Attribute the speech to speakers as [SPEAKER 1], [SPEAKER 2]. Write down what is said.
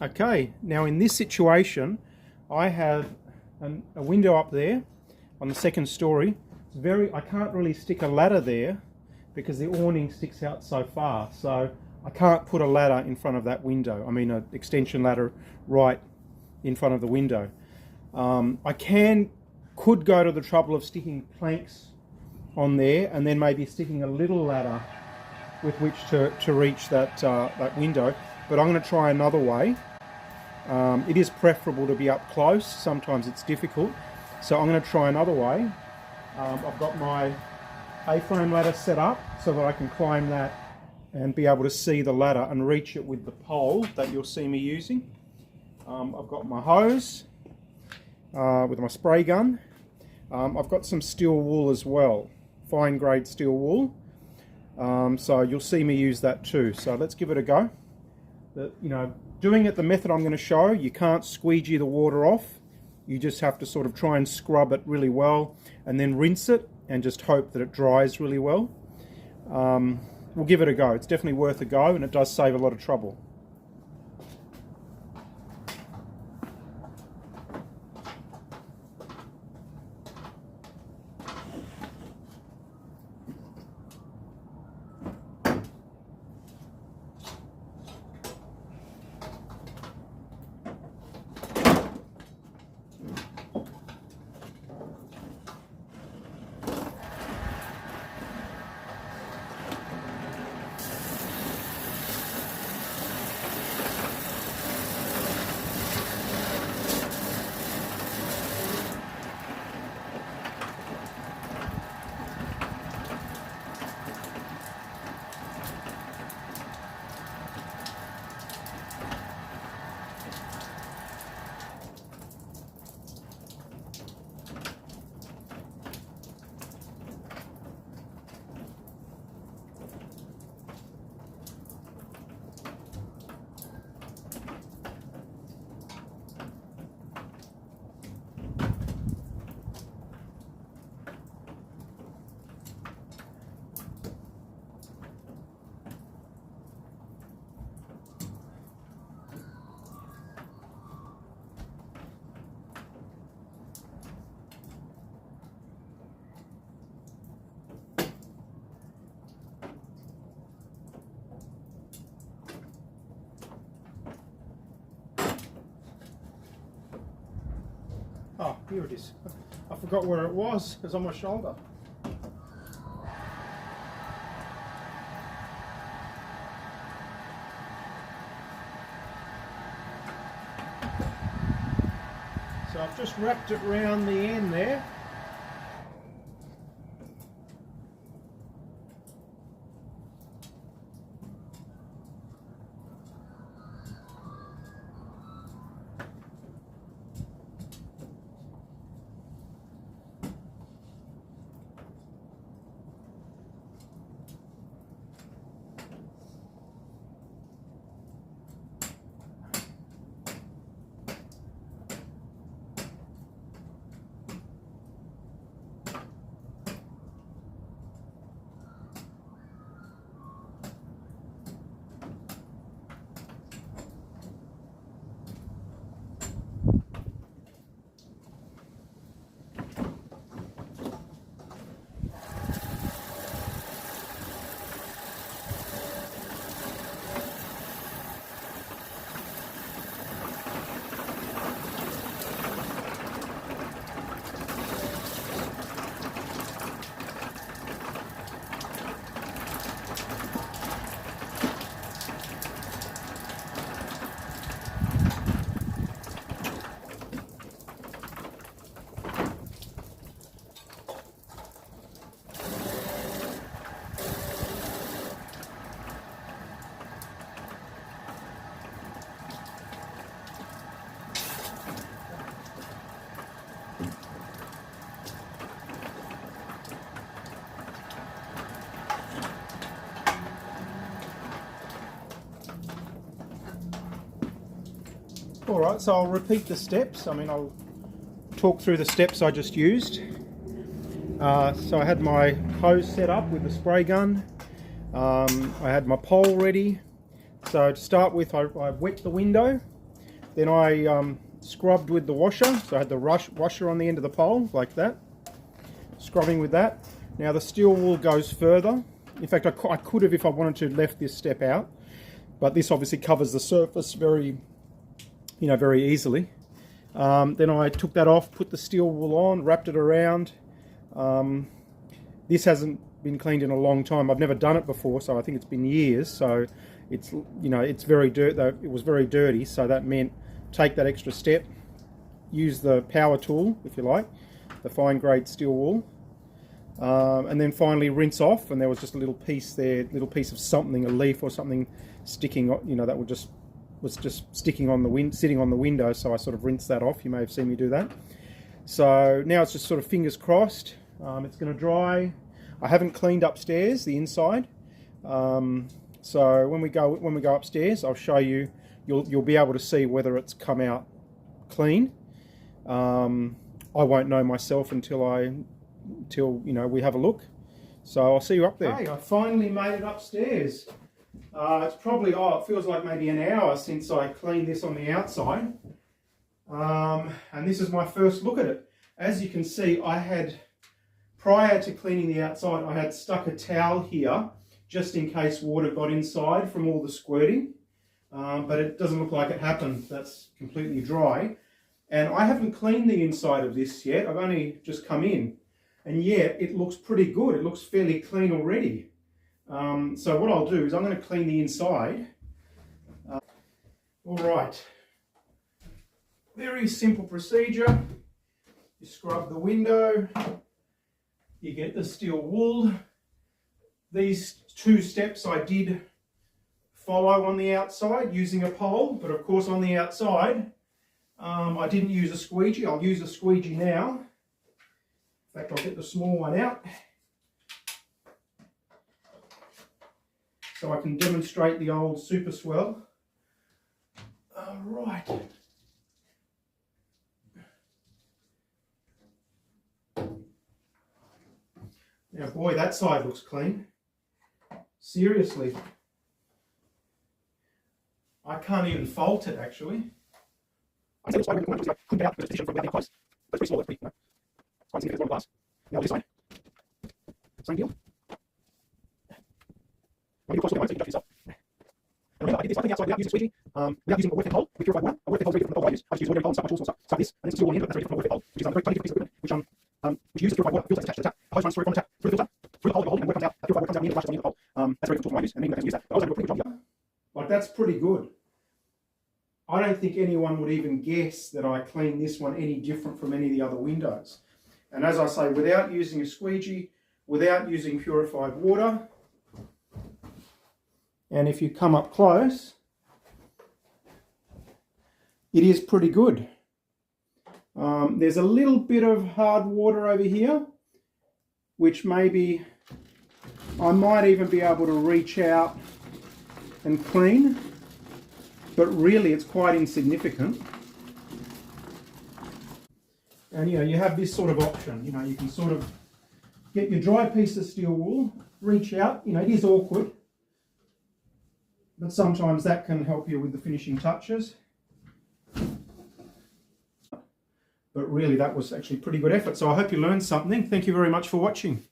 [SPEAKER 1] Okay, now in this situation, I have a window up there on the second story. I can't really stick a ladder there because the awning sticks out so far. So I can't put a ladder in front of that window. I mean, an extension ladder right in front of the window. I could go to the trouble of sticking planks on there and then maybe sticking a little ladder with which to reach that window. But I'm going to try another way. It is preferable to be up close. Sometimes it's difficult. So I'm going to try another way. I've got my A-frame ladder set up so that I can climb that and be able to see the ladder and reach it with the pole that you'll see me using. I've got my hose with my spray gun. I've got some steel wool as well, fine grade steel wool. So you'll see me use that too. So let's give it a go. Doing it the method I'm going to show, you can't squeegee the water off. You just have to sort of try and scrub it really well and then rinse it and just hope that it dries really well. We'll give it a go. It's definitely worth a go, and it does save a lot of trouble. Oh, here it is. I forgot where it was. It's on my shoulder. So I've just wrapped it round the end there. Alright, so I'll repeat the steps. I'll talk through the steps I just used. So I had my hose set up with the spray gun. I had my pole ready. So to start with, I wet the window Then I scrubbed with the washer, so I had the washer on the end of the pole, like that. Scrubbing with that. Now the steel wool goes further. In fact, I could have, if I wanted to, left this step out. But this obviously covers the surface very easily. Then I took that off, put the steel wool on, wrapped it around. This hasn't been cleaned in a long time. I've never done it before, so I think it's been years. So it's, it's very it was very dirty, so that meant take that extra step, use the power tool, if you like, the fine grade steel wool, and then finally rinse off. And there was just a little piece there, little piece of something, a leaf or something sticking, that was just sticking on the sitting on the window. So I sort of rinsed that off. You may have seen me do that. So now it's just sort of fingers crossed. It's going to dry. I haven't cleaned upstairs, the inside. So when we go upstairs, I'll show you. You'll be able to see whether it's come out clean. I won't know myself until we have a look. So I'll see you up there. Hey, I finally made it upstairs. It's probably, it feels like maybe an hour since I cleaned this on the outside. And this is my first look at it. As you can see, prior to cleaning the outside, I had stuck a towel here just in case water got inside from all the squirting. But it doesn't look like it happened. That's completely dry. And I haven't cleaned the inside of this yet. I've only just come in. And yet it looks pretty good. It looks fairly clean already. So what I'll do is I'm going to clean the inside. All right. Very simple procedure. You scrub the window. You get the steel wool. These 2 steps I did follow on the outside using a pole, but of course on the outside I didn't use a squeegee. I'll use a squeegee now. In fact, I'll get the small one out so I can demonstrate the old super swell. Right. Now boy, that side looks clean. Seriously. I can't even fault it, actually. I couldn't get out of this position from without close. But it's pretty small, it's pretty, it's quite significant glass. Now this side. Same deal. When you close to the so you can judge yourself. And remember, I did this, I think, outside without using a squeegee, without using a Waterfed pole with purified water. A Waterfed pole is very different from the pole I use. I just use ordinary pole and stuff, my tools and stuff. So this, and then steel wool on the end, but that's very different from a Waterfed pole, which is a very different piece of equipment, which uses purified water. Filter attached to the tap. The hose runs through from the tap, through the filter, through the hole, and water comes out. That purified water comes out and the end flashes on the end of the pole. That's a very different tool I use, and then you can use that. But I was able to do a pretty good job here. Like, that's pretty good. I don't think anyone would even guess that I cleaned this one any different from any of the other windows. And as I say, without using a squeegee, without using purified water, and if you come up close, it is pretty good. There's a little bit of hard water over here, which maybe I might even be able to reach out and clean. But really it's quite insignificant. And you have this sort of option, you can sort of get your dry piece of steel wool, reach out, it is awkward, but sometimes that can help you with the finishing touches. But really that was actually pretty good effort. So I hope you learned something. Thank you very much for watching.